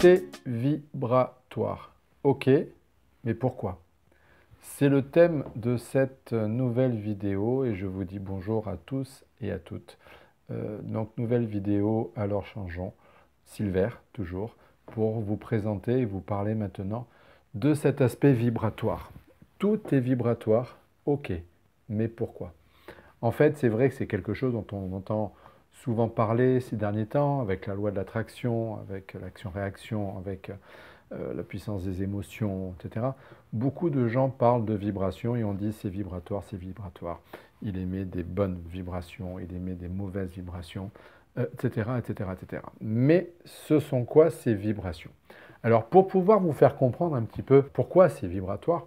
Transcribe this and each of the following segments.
Tout est vibratoire. Ok, mais pourquoi? C'est le thème de cette nouvelle vidéo et je vous dis bonjour à tous et à toutes. Donc nouvelle vidéo, alors changeons, Silver toujours, pour vous présenter et vous parler maintenant de cet aspect vibratoire. Tout est vibratoire, ok, mais pourquoi? En fait, c'est vrai que c'est quelque chose dont on entend souvent parler ces derniers temps, avec la loi de l'attraction, avec l'action-réaction, avec la puissance des émotions, etc. Beaucoup de gens parlent de vibrations et on dit c'est vibratoire, c'est vibratoire. Il émet des bonnes vibrations, il émet des mauvaises vibrations, etc., etc., etc. Mais ce sont quoi ces vibrations? Alors pour pouvoir vous faire comprendre un petit peu pourquoi c'est vibratoire,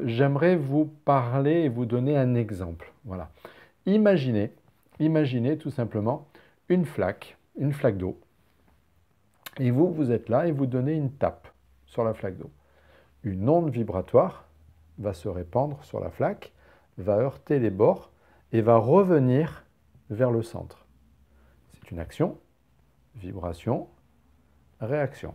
j'aimerais vous parler et vous donner un exemple. Voilà. Imaginez tout simplement une flaque d'eau. Et vous, vous êtes là et vous donnez une tape sur la flaque d'eau. Une onde vibratoire va se répandre sur la flaque, va heurter les bords et va revenir vers le centre. C'est une action, vibration, réaction.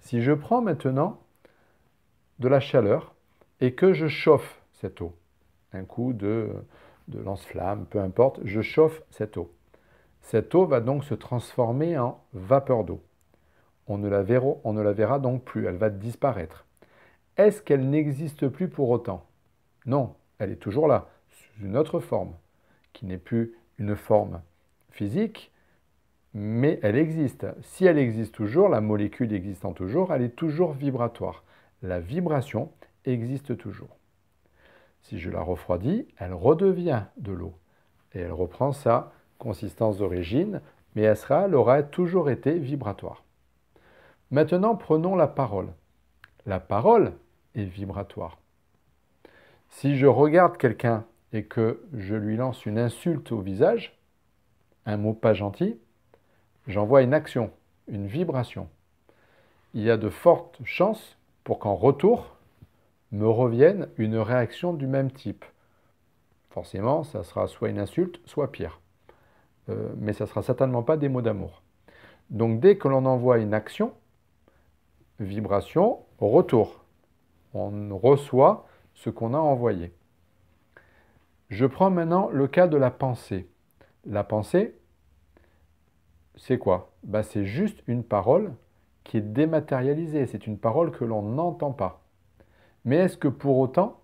Si je prends maintenant de la chaleur et que je chauffe cette eau, un coup de lance-flamme, peu importe, je chauffe cette eau. Cette eau va donc se transformer en vapeur d'eau. On ne la verra donc plus, elle va disparaître. Est-ce qu'elle n'existe plus pour autant? Non, elle est toujours là, sous une autre forme, qui n'est plus une forme physique, mais elle existe. Si elle existe toujours, la molécule existant toujours, elle est toujours vibratoire. La vibration existe toujours. Si je la refroidis, elle redevient de l'eau et elle reprend sa consistance d'origine, mais elle aura toujours été vibratoire. Maintenant, prenons la parole. La parole est vibratoire. Si je regarde quelqu'un et que je lui lance une insulte au visage, un mot pas gentil, j'envoie une action, une vibration. Il y a de fortes chances pour qu'en retour me revienne une réaction du même type. Forcément, ça sera soit une insulte, soit pire. Mais ça ne sera certainement pas des mots d'amour. Donc dès que l'on envoie une action, vibration, retour. On reçoit ce qu'on a envoyé. Je prends maintenant le cas de la pensée. La pensée, c'est quoi? C'est juste une parole qui est dématérialisée. C'est une parole que l'on n'entend pas. Mais est-ce que pour autant,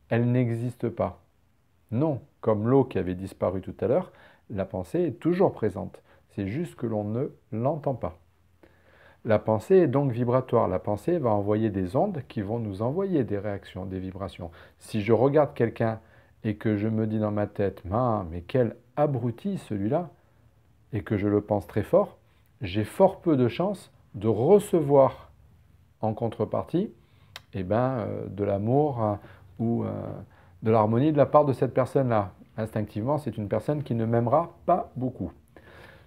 elle n'existe pas? Non. Comme l'eau qui avait disparu tout à l'heure, la pensée est toujours présente. C'est juste que l'on ne l'entend pas. La pensée est donc vibratoire. La pensée va envoyer des ondes qui vont nous envoyer des réactions, des vibrations. Si je regarde quelqu'un et que je me dis dans ma tête, mais quel abruti celui-là, et que je le pense très fort, j'ai fort peu de chances de recevoir en contrepartie de l'amour ou de l'harmonie de la part de cette personne-là. Instinctivement, c'est une personne qui ne m'aimera pas beaucoup.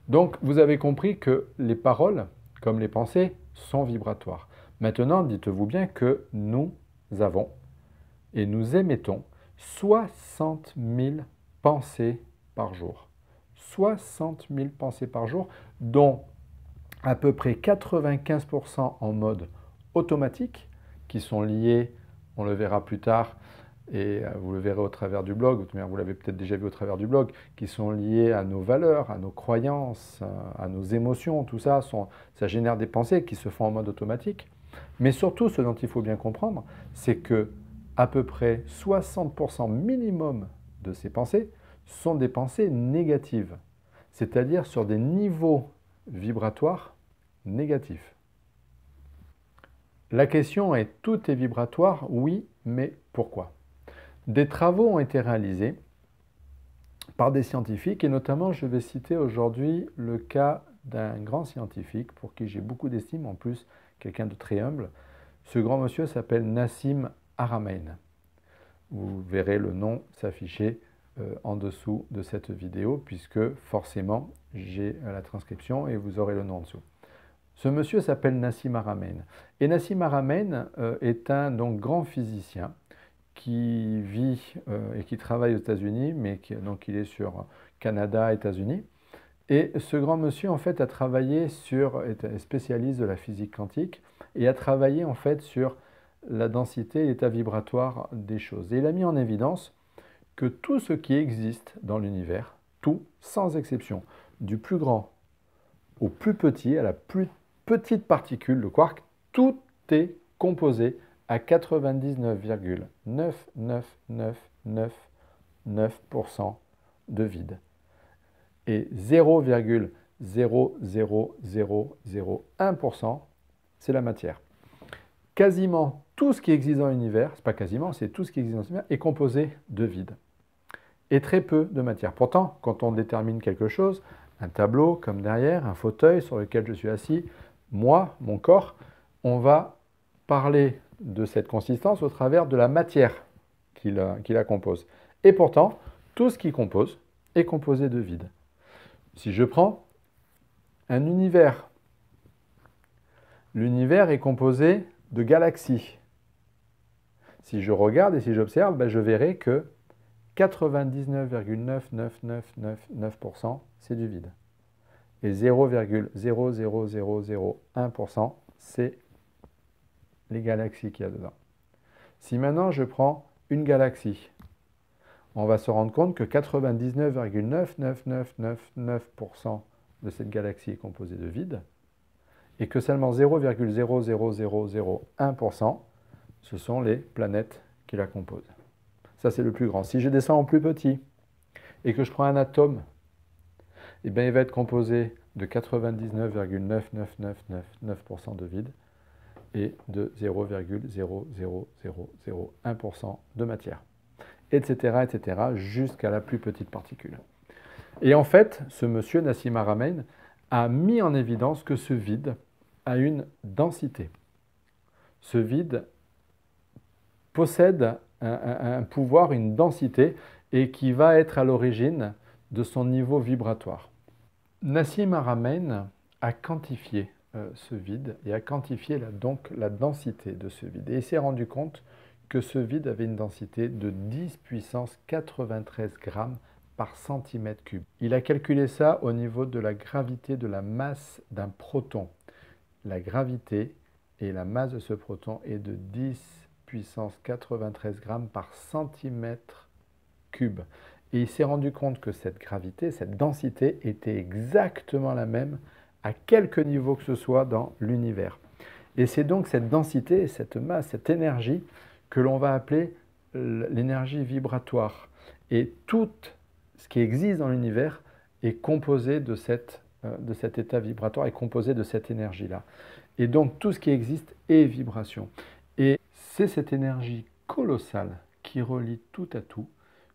Donc, vous avez compris que les paroles, comme les pensées, sont vibratoires. Maintenant, dites-vous bien que nous avons et nous émettons 60 000 pensées par jour. 60 000 pensées par jour, dont à peu près 95% en mode automatique, qui sont liées, on le verra plus tard, et vous le verrez au travers du blog, vous l'avez peut-être déjà vu au travers du blog, qui sont liées à nos valeurs, à nos croyances, à nos émotions, tout ça, ça génère des pensées qui se font en mode automatique. Mais surtout, ce dont il faut bien comprendre, c'est que à peu près 60% minimum de ces pensées sont des pensées négatives, c'est-à-dire sur des niveaux vibratoires négatifs. La question est, tout est vibratoire? Oui, mais pourquoi? Des travaux ont été réalisés par des scientifiques et notamment je vais citer aujourd'hui le cas d'un grand scientifique pour qui j'ai beaucoup d'estime, en plus quelqu'un de très humble. Ce grand monsieur s'appelle Nassim Haramein. Vous verrez le nom s'afficher en dessous de cette vidéo puisque forcément j'ai la transcription et vous aurez le nom en dessous. Ce monsieur s'appelle Nassim Haramein. Et Nassim Haramein est un grand physicien qui vit et qui travaille aux États-Unis, mais donc il est sur Canada, États-Unis. Et ce grand monsieur, en fait, a travaillé est spécialiste de la physique quantique, et a travaillé, en fait, sur la densité et l'état vibratoire des choses. Et il a mis en évidence que tout ce qui existe dans l'univers, tout, sans exception, du plus grand au plus petit, à la plus petite particule, le quark, tout est composé à 99,99999% de vide. Et 0,00001%, c'est la matière. Quasiment tout ce qui existe dans l'univers, c'est pas quasiment, c'est tout ce qui existe dans l'univers, est composé de vide. Et très peu de matière. Pourtant, quand on détermine quelque chose, un tableau comme derrière, un fauteuil sur lequel je suis assis, moi, mon corps, on va parler de cette consistance au travers de la matière qui la compose. Et pourtant, tout ce qui compose est composé de vide. Si je prends un univers, l'univers est composé de galaxies. Si je regarde et si j'observe, ben je verrai que 99,99999%, c'est du vide. Et 0,00001%, c'est les galaxies qu'il y a dedans. Si maintenant je prends une galaxie, on va se rendre compte que 99,99999% de cette galaxie est composée de vide et que seulement 0,00001%, ce sont les planètes qui la composent. Ça, c'est le plus grand. Si je descends en plus petit et que je prends un atome, eh bien, il va être composé de 99,99999% de vide et de 0,00001% de matière, etc., etc., jusqu'à la plus petite particule. Et en fait, ce monsieur, Nassim Haramein, a mis en évidence que ce vide a une densité. Ce vide possède un pouvoir, une densité, et qui va être à l'origine de son niveau vibratoire. Nassim Haramein a quantifié ce vide et a quantifié donc la densité de ce vide. Et il s'est rendu compte que ce vide avait une densité de 10 puissance 93 grammes par centimètre cube. Il a calculé ça au niveau de la gravité de la masse d'un proton. La gravité et la masse de ce proton est de 10 puissance 93 grammes par centimètre cube. Et il s'est rendu compte que cette gravité, cette densité était exactement la même à quelque niveau que ce soit dans l'univers. Et c'est donc cette densité, cette masse, cette énergie que l'on va appeler l'énergie vibratoire. Et tout ce qui existe dans l'univers est composé de cet état vibratoire, est composé de cette énergie-là. Et donc tout ce qui existe est vibration. Et c'est cette énergie colossale qui relie tout à tout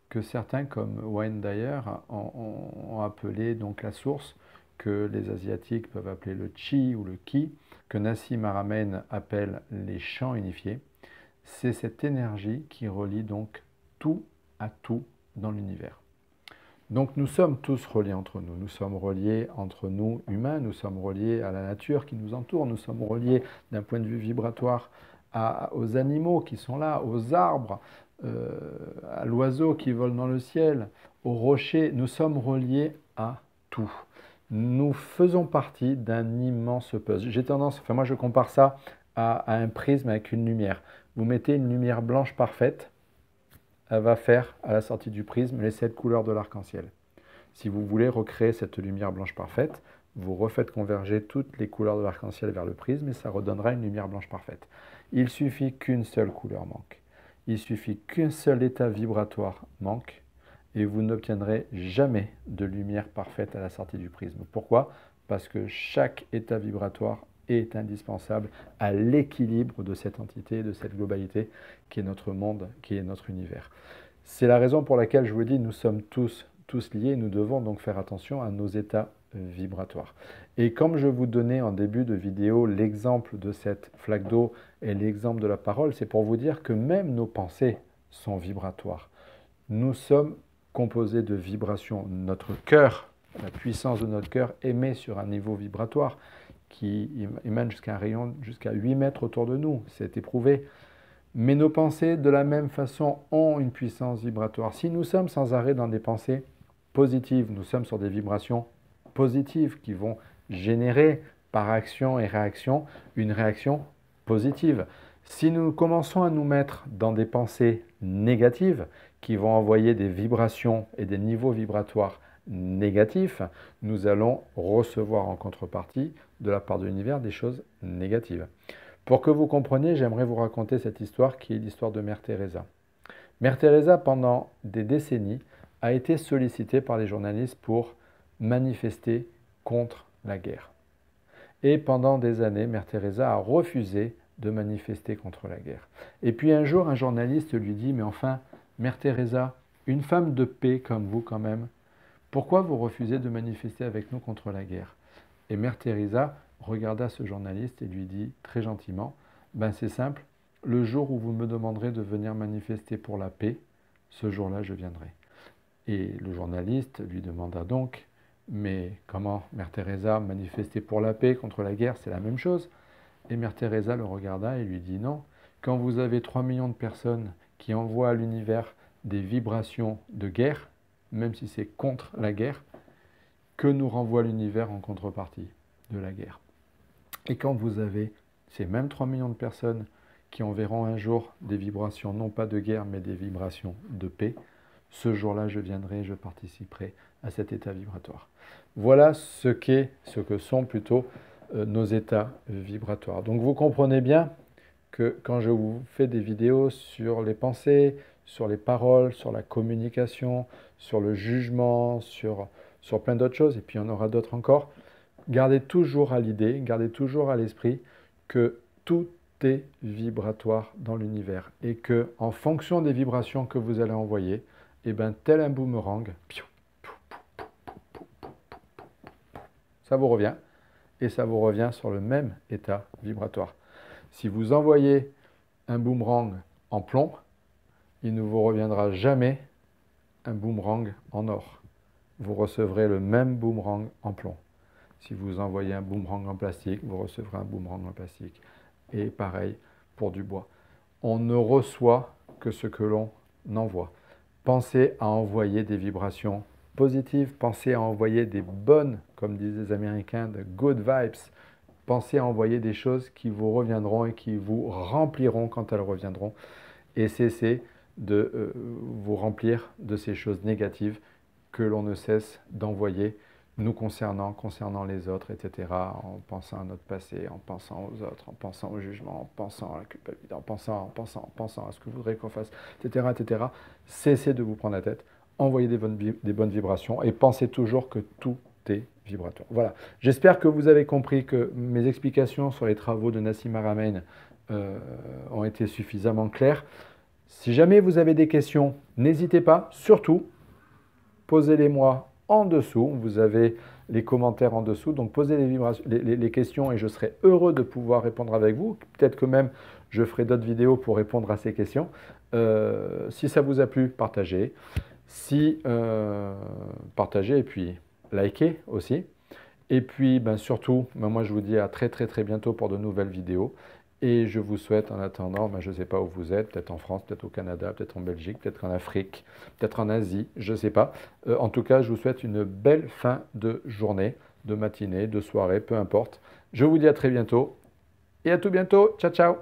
que certains, comme Wayne Dyer, ont appelé donc la source, que les Asiatiques peuvent appeler le Chi ou le Ki, que Nassim Haramein appelle les champs unifiés. C'est cette énergie qui relie donc tout à tout dans l'univers. Donc nous sommes tous reliés entre nous. Nous sommes reliés entre nous humains, nous sommes reliés à la nature qui nous entoure, nous sommes reliés d'un point de vue vibratoire aux animaux qui sont là, aux arbres, à l'oiseau qui vole dans le ciel, aux rochers. Nous sommes reliés à tout. Nous faisons partie d'un immense puzzle. Moi je compare ça à un prisme avec une lumière. Vous mettez une lumière blanche parfaite, elle va faire à la sortie du prisme les 7 couleurs de l'arc-en-ciel. Si vous voulez recréer cette lumière blanche parfaite, vous refaites converger toutes les couleurs de l'arc-en-ciel vers le prisme et ça redonnera une lumière blanche parfaite. Il suffit qu'une seule couleur manque. Il suffit qu'un seul état vibratoire manque et vous n'obtiendrez jamais de lumière parfaite à la sortie du prisme. Pourquoi? Parce que chaque état vibratoire est indispensable à l'équilibre de cette entité, de cette globalité qui est notre monde, qui est notre univers. C'est la raison pour laquelle je vous dis, nous sommes tous liés, nous devons donc faire attention à nos états vibratoires. Et comme je vous donnais en début de vidéo l'exemple de cette flaque d'eau et l'exemple de la parole, c'est pour vous dire que même nos pensées sont vibratoires. Nous sommes composés de vibrations. Notre cœur, la puissance de notre cœur émet sur un niveau vibratoire qui émane jusqu'à un rayon jusqu'à 8 mètres autour de nous, c'est éprouvé. Mais nos pensées, de la même façon, ont une puissance vibratoire. Si nous sommes sans arrêt dans des pensées positives, nous sommes sur des vibrations positives qui vont générer par action et réaction une réaction positive. Si nous commençons à nous mettre dans des pensées négatives qui vont envoyer des vibrations et des niveaux vibratoires négatifs, nous allons recevoir en contrepartie de la part de l'univers des choses négatives. Pour que vous compreniez, j'aimerais vous raconter cette histoire qui est l'histoire de Mère Teresa. Mère Teresa, pendant des décennies, a été sollicitée par les journalistes pour manifester contre la guerre. Et pendant des années, Mère Teresa a refusé de manifester contre la guerre. Et puis un jour, un journaliste lui dit « Mais enfin, Mère Teresa, une femme de paix comme vous quand même, pourquoi vous refusez de manifester avec nous contre la guerre ?» Et Mère Teresa regarda ce journaliste et lui dit très gentiment « Ben c'est simple, le jour où vous me demanderez de venir manifester pour la paix, ce jour-là je viendrai. » Et le journaliste lui demanda donc « Mais comment, Mère Teresa, manifester pour la paix contre la guerre, c'est la même chose ?» Et Mère Teresa le regarda et lui dit « Non, quand vous avez 3 millions de personnes qui envoient à l'univers des vibrations de guerre, même si c'est contre la guerre, que nous renvoie l'univers en contrepartie de la guerre. Et quand vous avez ces mêmes 3 millions de personnes qui enverront un jour des vibrations, non pas de guerre, mais des vibrations de paix, ce jour-là, je viendrai, je participerai à cet état vibratoire. » Voilà ce que sont plutôt nos états vibratoires. Donc vous comprenez bien que quand je vous fais des vidéos sur les pensées, sur les paroles, sur la communication, sur le jugement, sur plein d'autres choses, et puis il y en aura d'autres encore, gardez toujours à l'idée, gardez toujours à l'esprit que tout est vibratoire dans l'univers et que en fonction des vibrations que vous allez envoyer, et bien tel un boomerang, ça vous revient et ça vous revient sur le même état vibratoire. Si vous envoyez un boomerang en plomb, il ne vous reviendra jamais un boomerang en or. Vous recevrez le même boomerang en plomb. Si vous envoyez un boomerang en plastique, vous recevrez un boomerang en plastique. Et pareil pour du bois. On ne reçoit que ce que l'on envoie. Pensez à envoyer des vibrations positives, pensez à envoyer des bonnes, comme disent les Américains, de good vibes. Pensez à envoyer des choses qui vous reviendront et qui vous rempliront quand elles reviendront. Et cessez de vous remplir de ces choses négatives que l'on ne cesse d'envoyer nous concernant les autres, etc., en pensant à notre passé, en pensant aux autres, en pensant au jugement, en pensant à la culpabilité, en pensant à ce que vous voudrez qu'on fasse, etc., etc. Cessez de vous prendre la tête, envoyez des bonnes vibrations et pensez toujours que tout est vibratoire. Voilà, j'espère que vous avez compris que mes explications sur les travaux de Nassim Haramein ont été suffisamment claires. Si jamais vous avez des questions, n'hésitez pas, surtout, posez-les-moi en dessous. Vous avez les commentaires en dessous, donc posez les questions et je serai heureux de pouvoir répondre avec vous. Peut-être que même je ferai d'autres vidéos pour répondre à ces questions. Si ça vous a plu, partagez. Partagez et puis likez aussi. Et puis surtout, moi je vous dis à très bientôt pour de nouvelles vidéos. Et je vous souhaite en attendant, je ne sais pas où vous êtes, peut-être en France, peut-être au Canada, peut-être en Belgique, peut-être en Afrique, peut-être en Asie, je ne sais pas. En tout cas, je vous souhaite une belle fin de journée, de matinée, de soirée, peu importe. Je vous dis à très bientôt et à tout bientôt. Ciao, ciao!